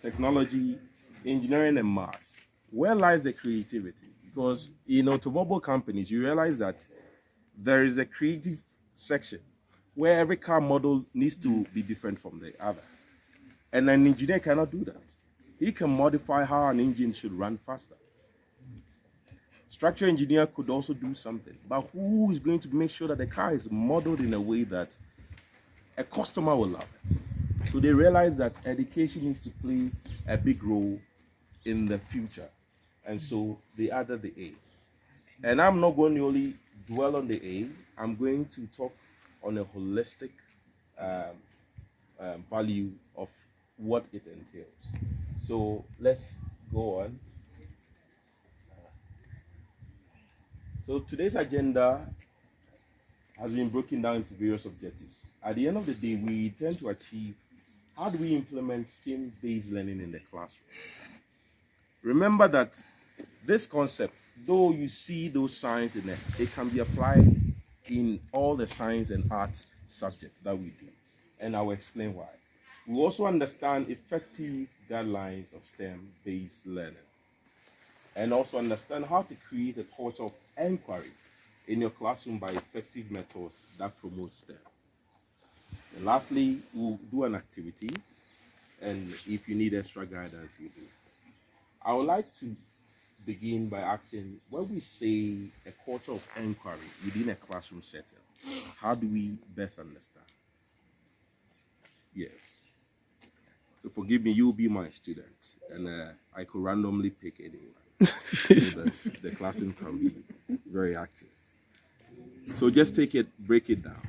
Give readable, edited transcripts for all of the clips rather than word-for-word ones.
technology, engineering, and maths, where lies the creativity? Because in automobile companies, you realize that there is a creative section where every car model needs to be different from the other. And an engineer cannot do that. He can modify how an engine should run faster. Structural engineer could also do something, but who is going to make sure that the car is modeled in a way that a customer will love it? So they realize that education needs to play a big role in the future. And so they added the A. And I'm not going to only dwell on the A, I'm going to talk on a holistic value of what it entails. So let's go on. So today's agenda has been broken down into various objectives. At the end of the day, we intend to achieve how do we implement STEM-based learning in the classroom. Remember that this concept, though you see those signs in it, it can be applied in all the science and art subjects that we do. And I will explain why. We also understand effective guidelines of STEM-based learning. And also understand how to create a culture of inquiry in your classroom by effective methods that promote STEM. And lastly, we'll do an activity, and if you need extra guidance, you do. I would like to begin by asking, when we say a culture of inquiry within a classroom setting, how do we best understand? Yes. So forgive me, you'll be my student, and I could randomly pick anyone so that the classroom can be very active. So just take it, break it down.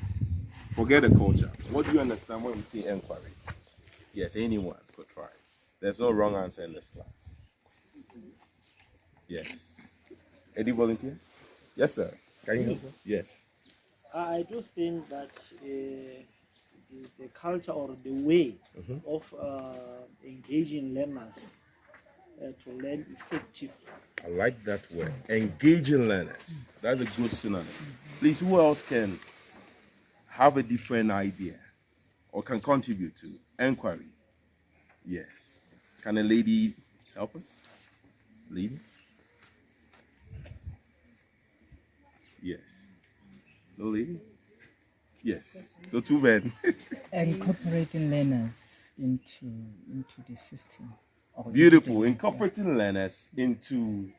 Forget the culture. What do you understand when we say inquiry? Yes, anyone could try. There's no wrong answer in this class. Yes. Any volunteer? Yes, sir. Can you help us? Yes. I do think that the culture or the way of engaging learners to learn effectively. I like that word. Engaging learners. That's a good synonym. Please, who else can have a different idea or can contribute to inquiry? Yes. Can a lady help us? Lady? Yes. No lady? Yes. So two men. Incorporating learners into the system. Beautiful. Incorporating learners into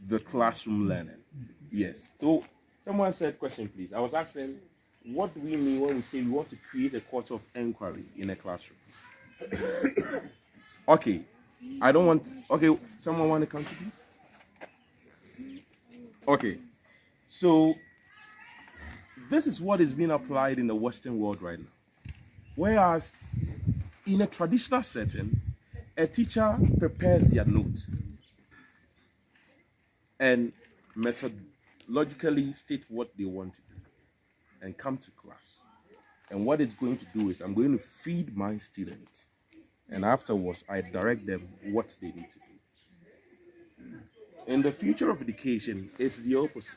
the classroom learning. Yes. So someone said, question please. I was asking, what do we mean when we say we want to create a culture of inquiry in a classroom? Okay. I don't want, okay, someone want to contribute? Okay. So this is what is being applied in the Western world right now. Whereas in a traditional setting, a teacher prepares their notes and methodologically state what they want to do and come to class. And what it's going to do is I'm going to feed my students, and afterwards I direct them what they need to do. In the future of education, it's the opposite.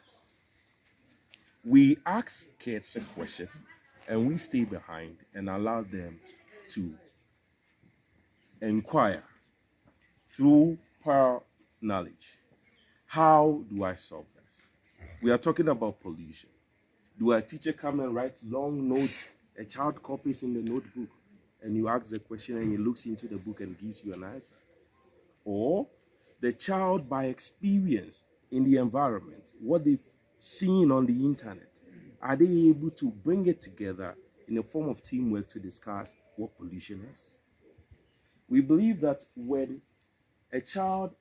We ask kids a question and we stay behind and allow them to inquire through prior knowledge. How do I solve this? We are talking about pollution. Do a teacher come and write long notes, a child copies in the notebook, and you ask the question and he looks into the book and gives you an answer? Or the child, by experience in the environment, what they've seen on the internet, are they able to bring it together in a form of teamwork to discuss what pollution is? We believe that when a child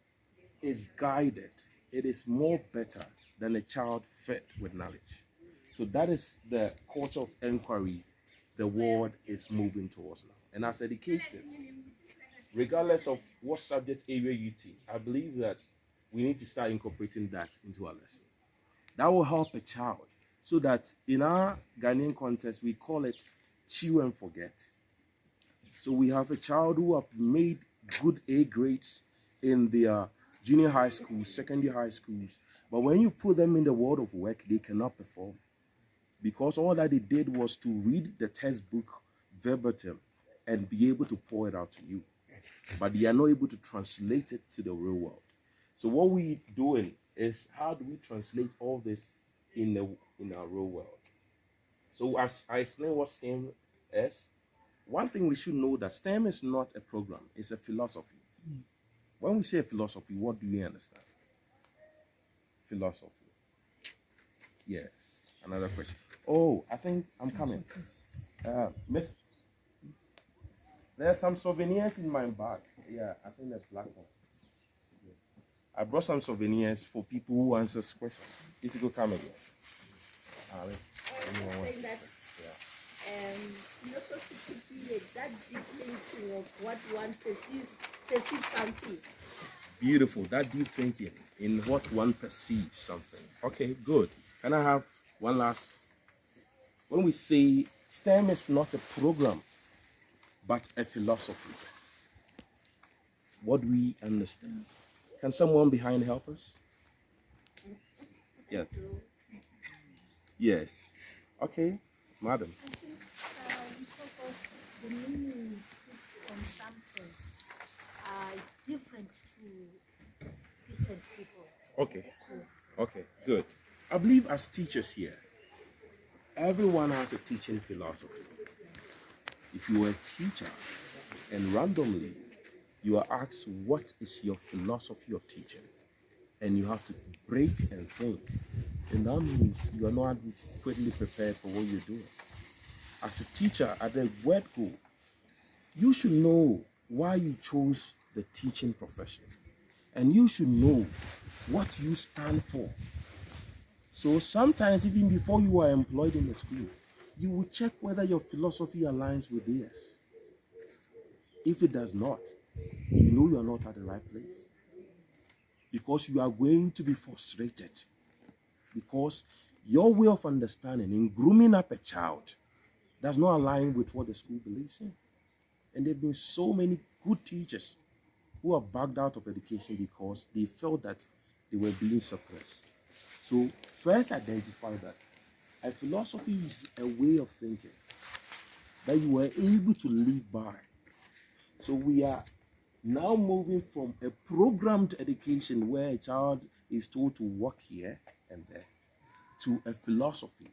is guided, it is more better than a child fed with knowledge. So that is the culture of inquiry the world is moving towards now. And as educators, regardless of what subject area you teach, I believe that we need to start incorporating that into our lesson. That will help a child so that in our Ghanaian context, we call it chew and forget. So we have a child who have made good A grades in their junior high schools, secondary high schools, but when you put them in the world of work, they cannot perform because all that they did was to read the textbook verbatim and be able to pour it out to you. but they are not able to translate it to the real world. So what we doing is, how do we translate all this in our real world? So as I explain what STEM is, one thing we should know that STEM is not a program, it's a philosophy. When we say philosophy, what do we understand? Philosophy. Yes. Another question. Oh, I think I'm coming. Miss, there are some souvenirs in my bag. Yeah, I think the black one. I brought some souvenirs for people who answers questions. If you could come again. Saying that philosophy could be that deep thinking of what one perceives something. Beautiful. That deep thinking in what one perceives something. Okay, good. Can I have one last? When we say STEM is not a program, but a philosophy, what do we understand? Can someone behind help us? Yes. Yes. Okay, madam. I think because of the meaning put on something, it's different to different people. Okay. Yes. Okay, good. I believe as teachers here, everyone has a teaching philosophy. If you are a teacher and randomly you are asked what is your philosophy of teaching, and you have to break and think, then that means you are not adequately prepared for what you're doing. As a teacher at the word go, you should know why you chose the teaching profession, and you should know what you stand for. So sometimes, even before you are employed in a school, you will check whether your philosophy aligns with theirs. If it does not, you know you are not at the right place, because you are going to be frustrated, because your way of understanding in grooming up a child does not align with what the school believes in. And there have been so many good teachers who have backed out of education because they felt that they were being suppressed. So first identify that a philosophy is a way of thinking that you were able to live by. So we are now moving from a programmed education where a child is told to walk here and there to a philosophy.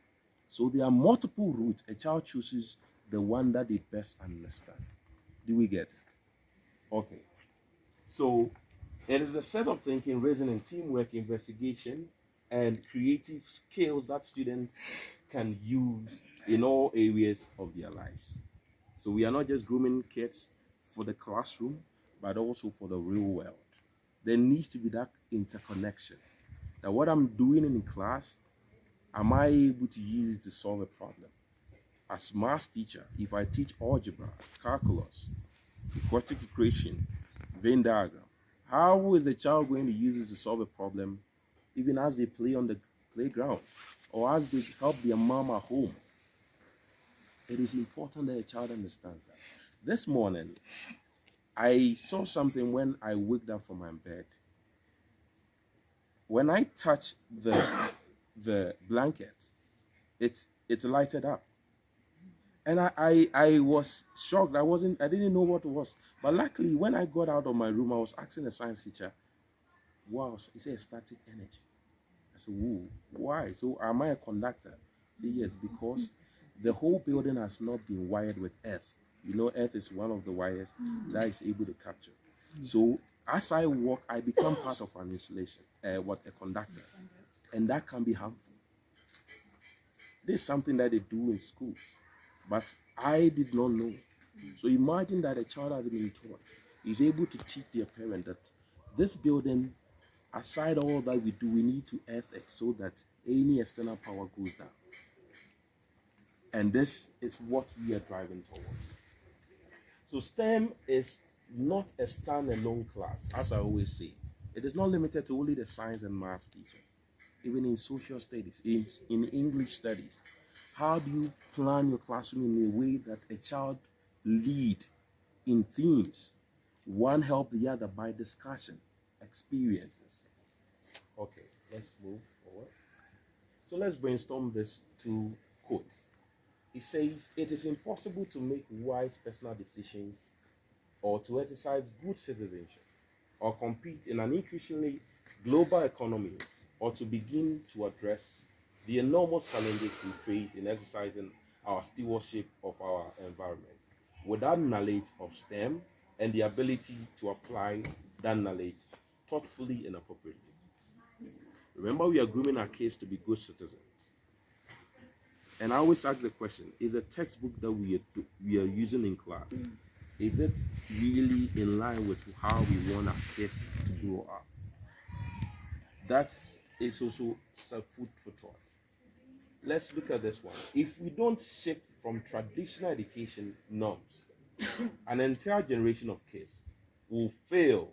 So there are multiple routes. A child chooses the one that they best understand. Do we get it? Okay. So it is a set of thinking, reasoning, teamwork, investigation, and creative skills that students can use in all areas of their lives. So we are not just grooming kids for the classroom, but also for the real world. There needs to be that interconnection. That what I'm doing in class, am I able to use it to solve a problem? As math teacher, if I teach algebra, calculus, quadratic equation, Venn diagram, how is a child going to use it to solve a problem, even as they play on the playground or as they help their mom at home? It is important that a child understands that. This morning, I saw something when I waked up from my bed. When I touched the blanket, it's lighted up. And I was shocked. I didn't know what it was. But luckily, when I got out of my room, I was asking the science teacher, wow, he said static energy. I said, whoa, why? So am I a conductor? He said, yes, because the whole building has not been wired with earth. You know, earth is one of the wires that is able to capture. So as I walk, I become part of an installation, a conductor. And that can be harmful. This is something that they do in schools, but I did not know. So imagine that a child has been taught, is able to teach their parent that this building, aside all that we do, we need to earth it so that any external power goes down. And this is what we are driving towards. So STEM is not a standalone class, as I always say. It is not limited to only the science and math teachers. Even in social studies, in English studies, how do you plan your classroom in a way that a child lead in themes? One help the other by discussion, experiences. Okay, let's move forward. So let's brainstorm this two quotes. It says, it is impossible to make wise personal decisions or to exercise good citizenship, or compete in an increasingly global economy, or to begin to address the enormous challenges we face in exercising our stewardship of our environment without knowledge of STEM and the ability to apply that knowledge thoughtfully and appropriately. Remember, we are grooming our kids to be good citizens. And I always ask the question, is a textbook that we are using in class, is it really in line with how we want our kids to grow up? That is also some food for thought. Let's look at this one. If we don't shift from traditional education norms, an entire generation of kids will fail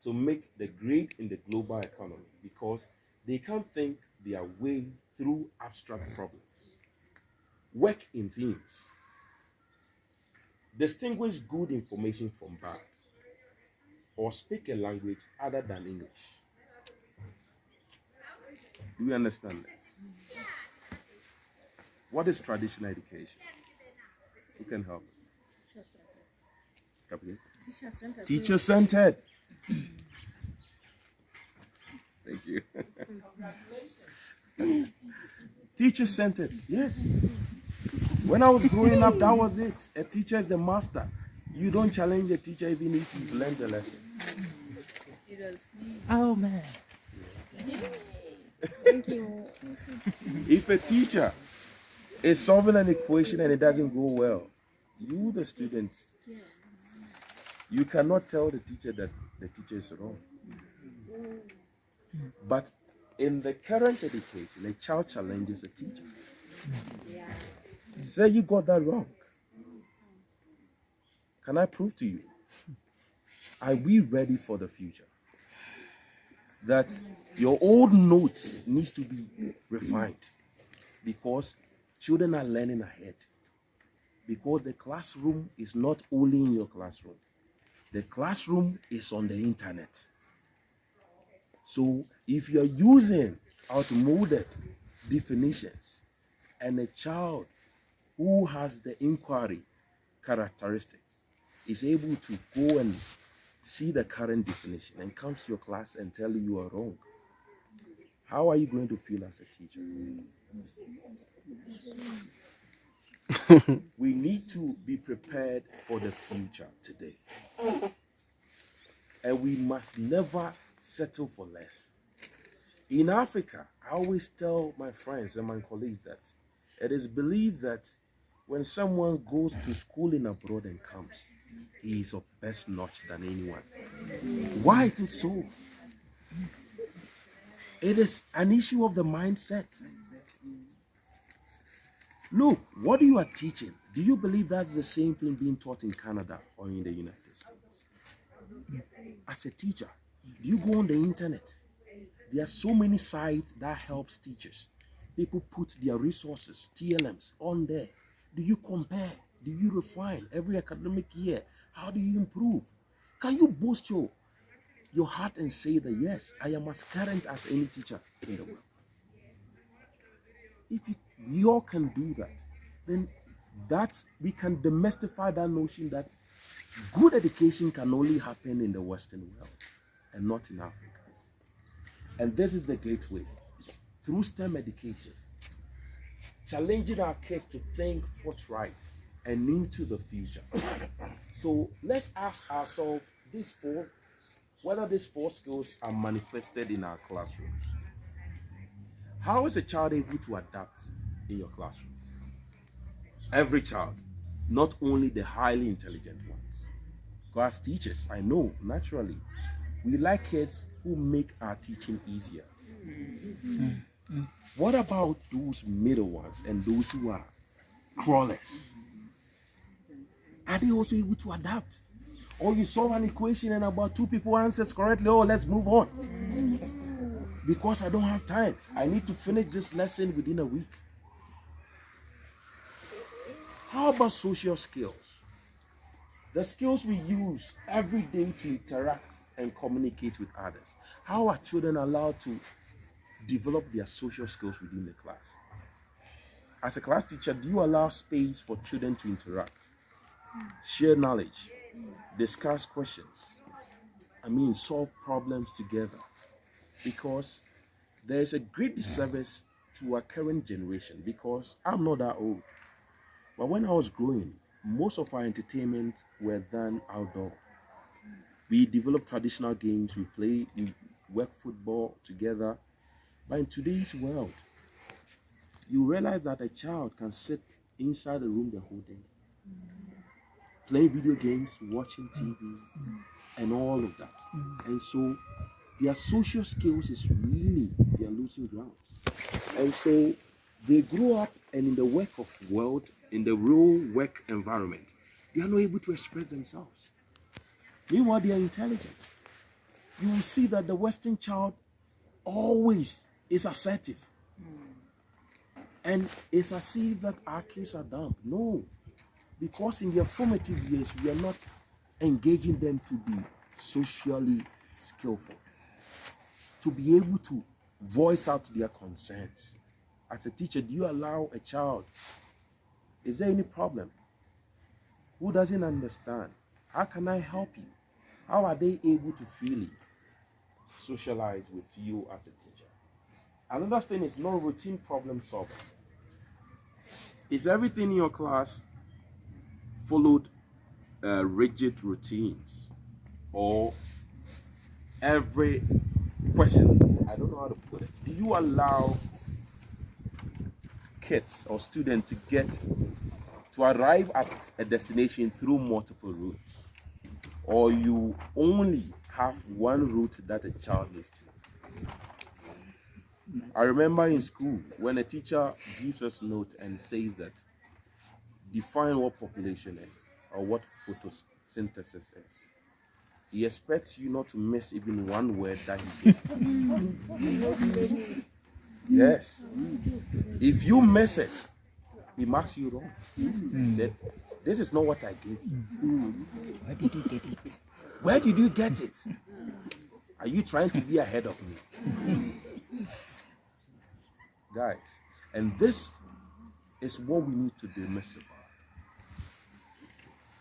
to make the grade in the global economy because they can't think their way through abstract problems. Work in teams. Distinguish good information from bad, or speak a language other than English. Do you understand this? What is traditional education? Who can help? Teacher-centered. Teacher-centered. Thank you. Teacher-centered, yes. When I was growing up, that was it. A teacher is the master. You don't challenge a teacher even if you've learned the lesson. Oh man. Thank you. If a teacher is solving an equation and it doesn't go well, you, the student, you cannot tell the teacher that the teacher is wrong. But in the current education, a child challenges a teacher. Say you got that wrong. Can I prove to you? Are we ready for the future? That your old note needs to be refined because children are learning ahead. Because the classroom is not only in your classroom. The classroom is on the internet. So if you're using outmoded definitions and a child who has the inquiry characteristics is able to go and see the current definition and comes to your class and tell you are wrong, how are you going to feel as a teacher? We need to be prepared for the future today. And we must never settle for less. In Africa, I always tell my friends and my colleagues that it is believed that when someone goes to school in abroad and comes, he is of best notch than anyone. Why is it so? It is an issue of the mindset. Look, what you are teaching, do you believe that's the same thing being taught in Canada or in the United States? As a teacher, do you go on the internet? There are so many sites that helps teachers. People put their resources, TLMs, on there. Do you compare? Do you refine every academic year? How do you improve? Can you boast your heart and say that, yes, I am as current as any teacher in the world? If we all can do that, then we can demystify that notion that good education can only happen in the Western world and not in Africa. And this is the gateway. Through STEM education, challenging our kids to think forthright and into the future. So let's ask ourselves whether these four skills are manifested in our classrooms. How is a child able to adapt in your classroom? Every child, not only the highly intelligent ones. Because as teachers, I know, naturally, we like kids who make our teaching easier. What about those middle ones and those who are crawlers? Are they also able to adapt? Or you solve an equation and about two people answers correctly, oh, let's move on. Because I don't have time. I need to finish this lesson within a week. How about social skills? The skills we use every day to interact and communicate with others. How are children allowed to develop their social skills within the class? As a class teacher, do you allow space for children to interact, share knowledge, discuss questions. Solve problems together. Because there's a great disservice to our current generation, because I'm not that old. But when I was growing, most of our entertainment were done outdoor. We developed traditional games, we work football together. But in today's world, you realize that a child can sit inside a room the whole day, playing video games, watching TV, and all of that. And so their social skills is really, they're losing ground. And so they grow up, and in the world, in the real work environment, they are not able to express themselves. Meanwhile, they are intelligent. You will see that the Western child always is assertive. And it's as if that our kids are dumb. No. Because in their formative years, we are not engaging them to be socially skillful, to be able to voice out their concerns. As a teacher, do you allow a child? Is there any problem? Who doesn't understand? How can I help you? How are they able to freely socialize with you as a teacher? Another thing is non-routine problem solving. Is everything in your class followed rigid routines? Or every question, I don't know how to put it, do you allow kids or students to arrive at a destination through multiple routes? Or you only have one route that a child needs to? I remember in school when a teacher gives us note and says that define what population is or what photosynthesis is. He expects you not to miss even one word that he gave. Yes. If you miss it, he marks you wrong. He said, this is not what I gave you. Where did you get it? Where did you get it? Are you trying to be ahead of me? Guys, and this is what we need to demystify.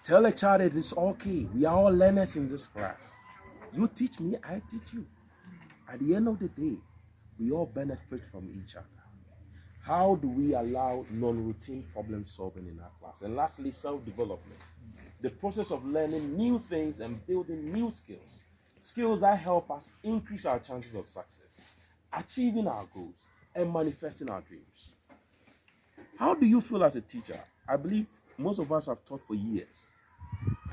Tell a child it is okay. We are all learners in this class. You teach me, I teach you. At the end of the day, we all benefit from each other. How do we allow non-routine problem solving in our class? And lastly, self-development. The process of learning new things and building new skills. Skills that help us increase our chances of success, achieving our goals, and manifesting our dreams. How do you feel as a teacher? I believe most of us have taught for years.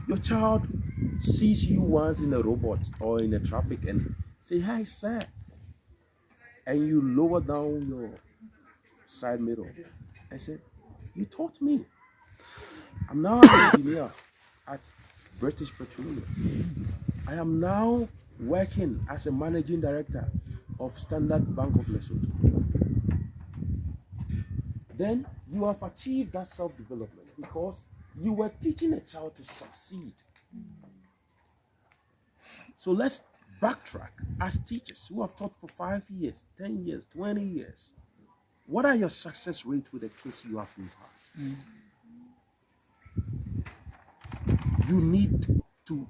Your child sees you once in a robot or in a traffic and say, hi, sir. And you lower down your side mirror and say, you taught me. I'm now an engineer at British Petroleum. I am now working as a managing director of Standard Bank of Lesotho. Then you have achieved that self-development because you were teaching a child to succeed. So let's backtrack as teachers who have taught for 5 years, 10 years, 20 years. What are your success rates with the kids you have impacted? You need to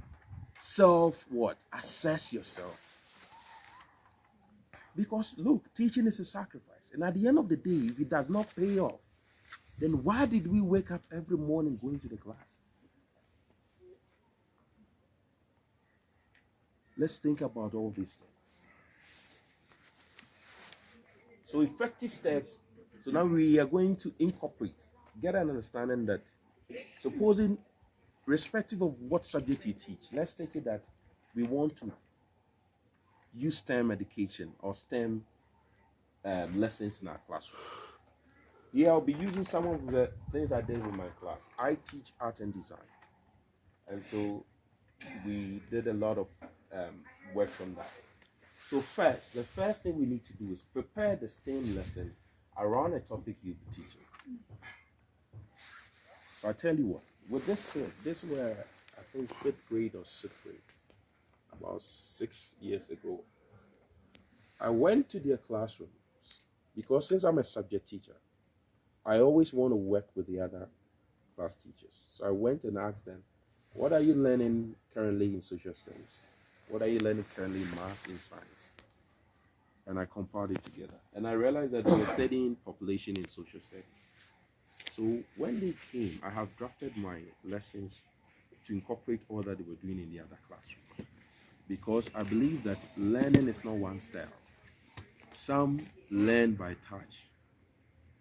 assess yourself. Because look, teaching is a sacrifice. And at the end of the day, if it does not pay off, then why did we wake up every morning going to the class? Let's think about all these things. So effective steps. So now we are going to incorporate, get an understanding that supposing, irrespective of what subject you teach, let's take it that we want to use STEM education or STEM lessons in our classroom. Here I'll be using some of the things I did in my class. I teach art and design. And so we did a lot of work on that. So the first thing we need to do is prepare the STEM lesson around a topic you'll be teaching. I'll tell you what, with this were, I think, 5th grade or 6th grade, about 6 years ago. I went to their classrooms because since I'm a subject teacher, I always want to work with the other class teachers. So I went and asked them, what are you learning currently in social studies? What are you learning currently in maths, in science? And I compiled it together. And I realized that we were studying population in social studies. So when they came, I have drafted my lessons to incorporate all that they were doing in the other classrooms. Because I believe that learning is not one style. Some learn by touch.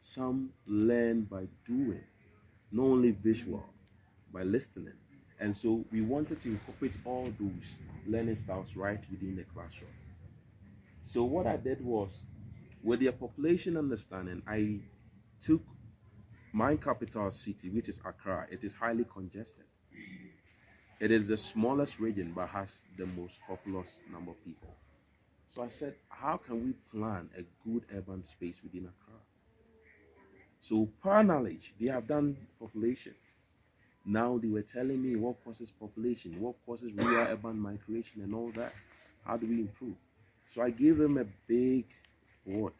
Some learn by doing, not only visual, by listening. And so we wanted to incorporate all those learning styles right within the classroom. So what I did was, with their population understanding, I took my capital city, which is Accra. It is highly congested. It is the smallest region but has the most populous number of people. So I said, how can we plan a good urban space within Accra? So per knowledge, they have done population. Now they were telling me what causes population, what causes rural urban migration and all that. How do we improve? So I gave them a big board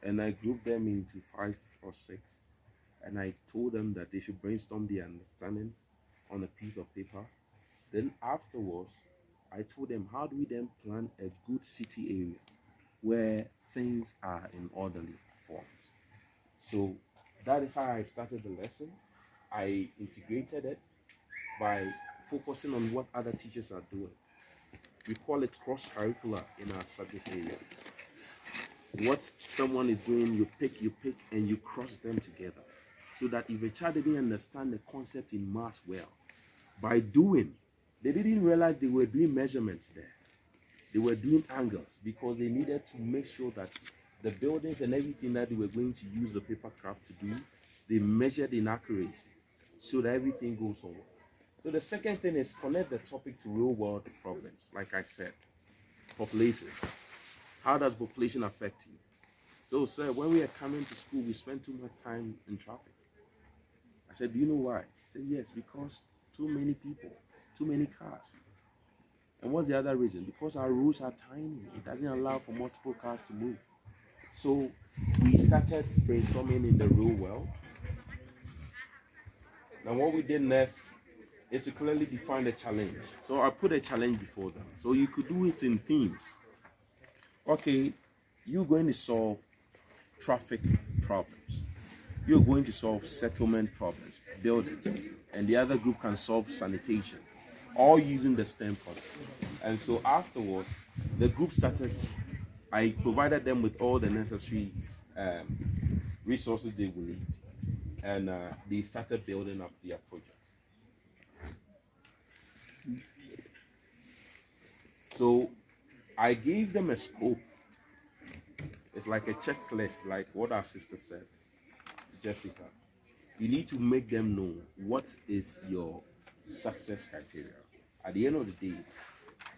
and I grouped them into 5 or 6. And I told them that they should brainstorm their understanding on a piece of paper. Then afterwards, I told them, how do we then plan a good city area where things are in orderly forms? So that is how I started the lesson. I integrated it by focusing on what other teachers are doing. We call it cross-curricular in our subject area. What someone is doing, you pick, and you cross them together. So that if a child didn't understand the concept in math well, by doing, they didn't realize they were doing measurements there. They were doing angles because they needed to make sure that the buildings and everything that they were going to use the paper craft to do, they measured in accuracy so that everything goes on. So the second thing is connect the topic to real world problems. Like I said, population. How does population affect you? So, sir, when we are coming to school, we spend too much time in traffic. I said, do you know why? He said, yes, because too many people, too many cars. And what's the other reason? Because our roads are tiny. It doesn't allow for multiple cars to move. So we started brainstorming in the real world. Now what we did next is to clearly define the challenge. So I put a challenge before them. So you could do it in themes. Okay, you're going to solve traffic problems. You're going to solve settlement problems, buildings, and the other group can solve sanitation, all using the STEM concept. And so afterwards, the group started, I provided them with all the necessary resources they will need, and they started building up their project. So I gave them a scope. It's like a checklist, like what our sister said, Jessica. You need to make them know what is your success criteria. At the end of the day,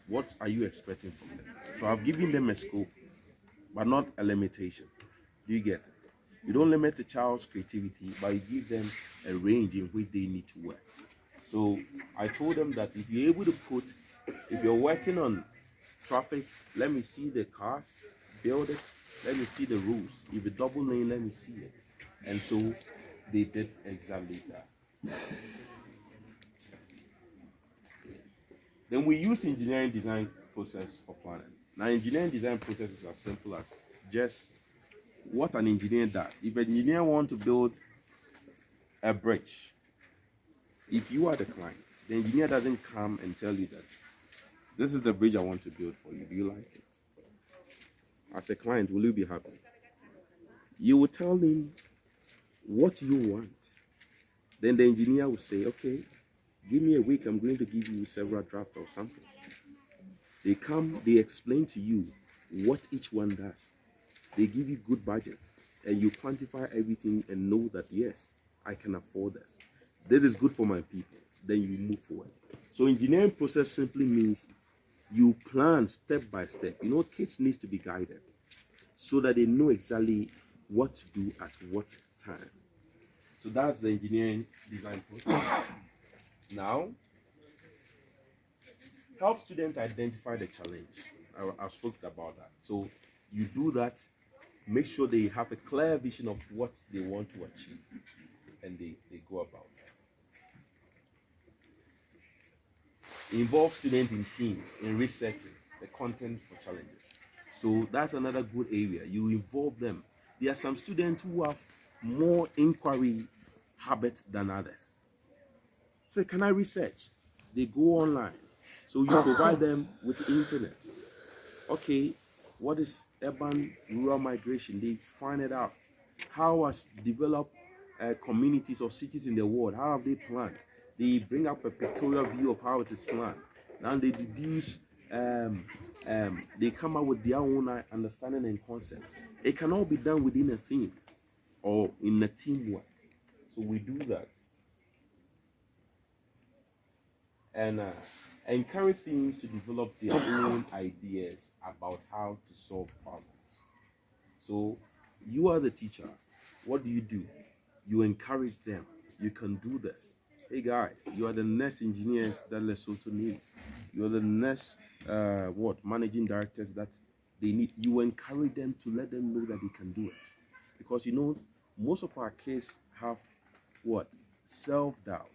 what are you expecting from them? So I've given them a scope, but not a limitation. Do you get it? You don't limit a child's creativity, but you give them a range in which they need to work. So I told them that if you're able to put, if you're working on traffic, let me see the cars, build it, let me see the rules. If a double lane, let me see it. And so they did exactly that. Then we use engineering design process for planning. Now, engineering design process is as simple as just what an engineer does. If an engineer wants to build a bridge, if you are the client, the engineer doesn't come and tell you that this is the bridge I want to build for you. Do you like it? As a client, will you be happy? You will tell him what you want. Then the engineer will say, okay, give me a week, I'm going to give you several drafts or something. They come, they explain to you what each one does. They give you good budget and you quantify everything and know that, yes, I can afford this. This is good for my people. Then you move forward. So engineering process simply means you plan step by step. You know, kids need to be guided so that they know exactly what to do at what time. So that's the engineering design process. Now, help students identify the challenge. I spoke about that. So you do that, make sure they have a clear vision of what they want to achieve, and they go about that. Involve students in teams in researching the content for challenges. So that's another good area. You involve them. There are some students who have more inquiry habits than others. So can I research? They go online. So you provide them with the internet. Okay, what is urban rural migration? They find it out. How has developed communities or cities in the world? How have they planned? They bring up a pictorial view of how it is planned. Now they deduce, they come up with their own understanding and concept. It can all be done within a theme or in a teamwork. So we do that. And encourage teams to develop their own ideas about how to solve problems. So, you as a teacher, what do? You encourage them. You can do this. Hey guys, you are the next engineers that Lesotho needs. You are the next managing directors that they need. You encourage them to let them know that they can do it, because most of our kids have what self-doubt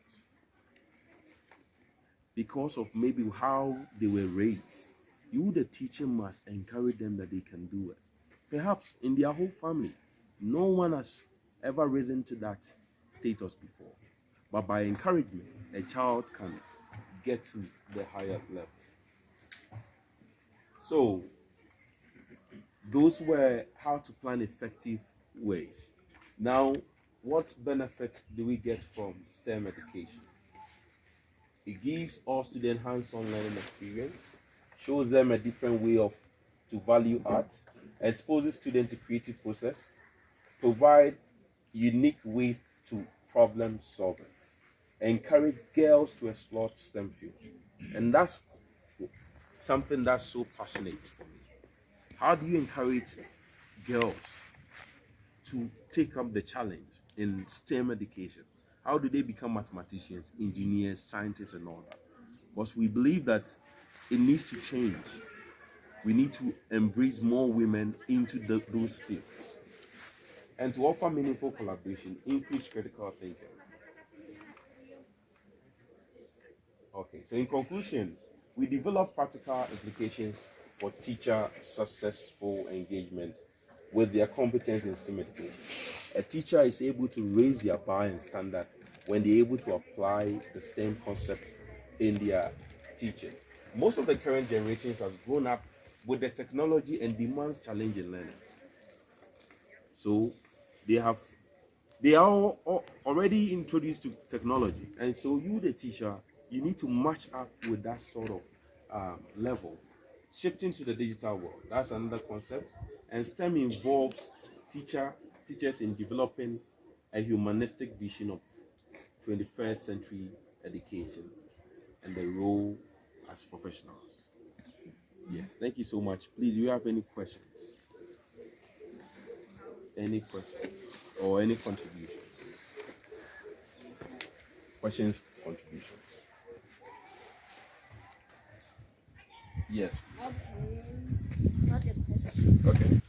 because of maybe how they were raised. You, the teacher, must encourage them that they can do it. Perhaps in their whole family, no one has ever risen to that status before. But by encouragement, a child can get to the higher level. So, those were how to plan effective ways. Now, what benefit do we get from STEM education? It gives all students hands-on learning experience, shows them a different way to value art, exposes students to creative process, provide unique ways to problem solving, encourage girls to explore STEM fields. And that's something that's so passionate for me. How do you encourage girls to take up the challenge in STEM education? How do they become mathematicians, engineers, scientists, and all that? Because we believe that it needs to change. We need to embrace more women into those fields. And to offer meaningful collaboration, increase critical thinking. Okay, so in conclusion, we develop practical implications for teacher successful engagement with their competence in STEM education. A teacher is able to raise their bar and standard when they're able to apply the STEM concept in their teaching. Most of the current generations has grown up with the technology and demands challenging learning. So they are already introduced to technology, and so you, the teacher, you need to match up with that sort of level. Shifting to the digital world, that's another concept. And STEM involves teachers in developing a humanistic vision of 21st century education and the role as professionals. Yes, thank you so much. Please, do you have any questions? Any questions or any contributions? Questions, contributions. Yes. Okay, it's not a question. Okay.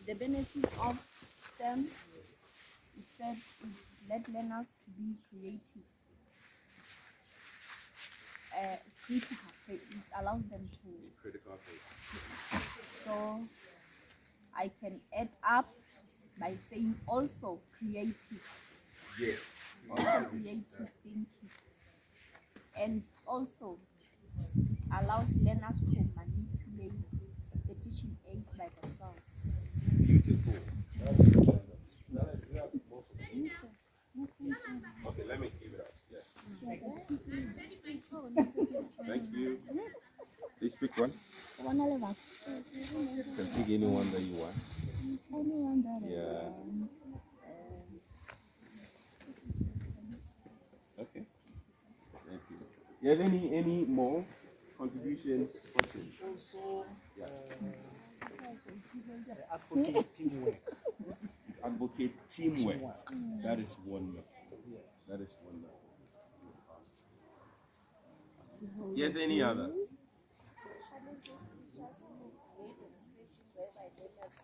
The benefit of STEM, it said it let learners to be creative, critical. It allows them to. Critical thinking. So I can add up by saying also creative. Yeah. Also creative thinking. And also it allows learners to manipulate the teaching aid by themselves. Beautiful. Okay, let me give it up. Yes. Thank you. Please pick one. You can pick any one that you want. Yeah. Okay. Thank you. Yes, any more contributions? Questions? Also, Yeah. the advocates teamwork. Advocate teamwork. Teamwork. That is wonderful. Yeah. That is wonderful. Yes, any other? Challenges teachers to create a situation whereby learners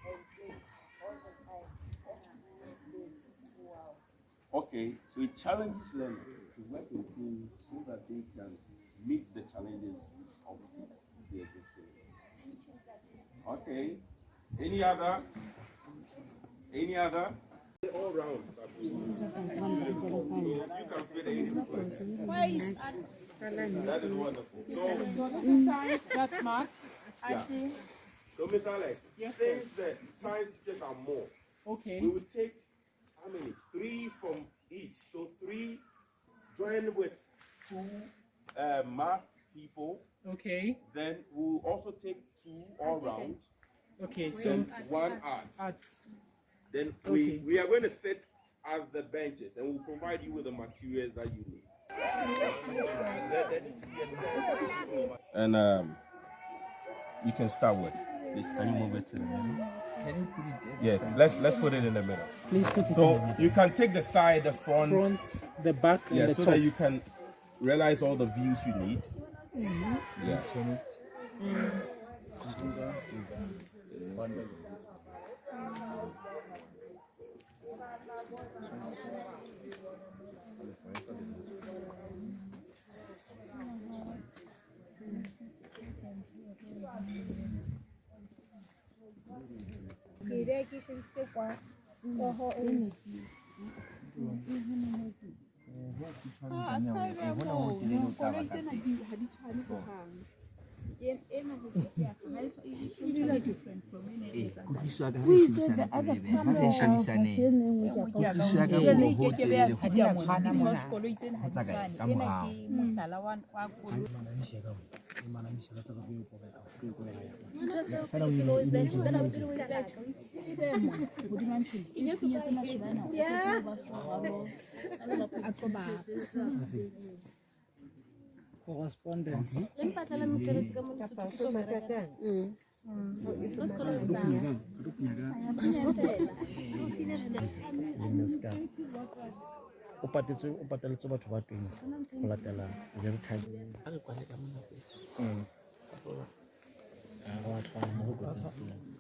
engage all the time as to create the existing world. Okay, so it challenges learners to work in teams so that they can meet the challenges of the existing. Okay. Any other? Any other? All rounds are beautiful. You can fit anything. Why is art? That is wonderful. So, This is science, that's math. yeah. So Miss Alex, Yes, since the science teachers are more, Okay. we will take how many? 3 from each. So 3 join with 2 math people. Okay. Then we'll also take 2 all round. Okay. So Then 1 art. art. Then Okay. we are going to sit at the benches and we'll provide you with the materials that you need. And you can start with. Please, can you move it to the middle? Can you put it Yes, let's put it in the middle. Please put it So you can take the side, the front, front, the back, yeah, and the so top. that you can realize all the views you need. Yeah. turn it? Correspondence. O patetse batho ba teng go latela zero time. A re kwale ka mona pele. Wa tshwana mo go kotseng.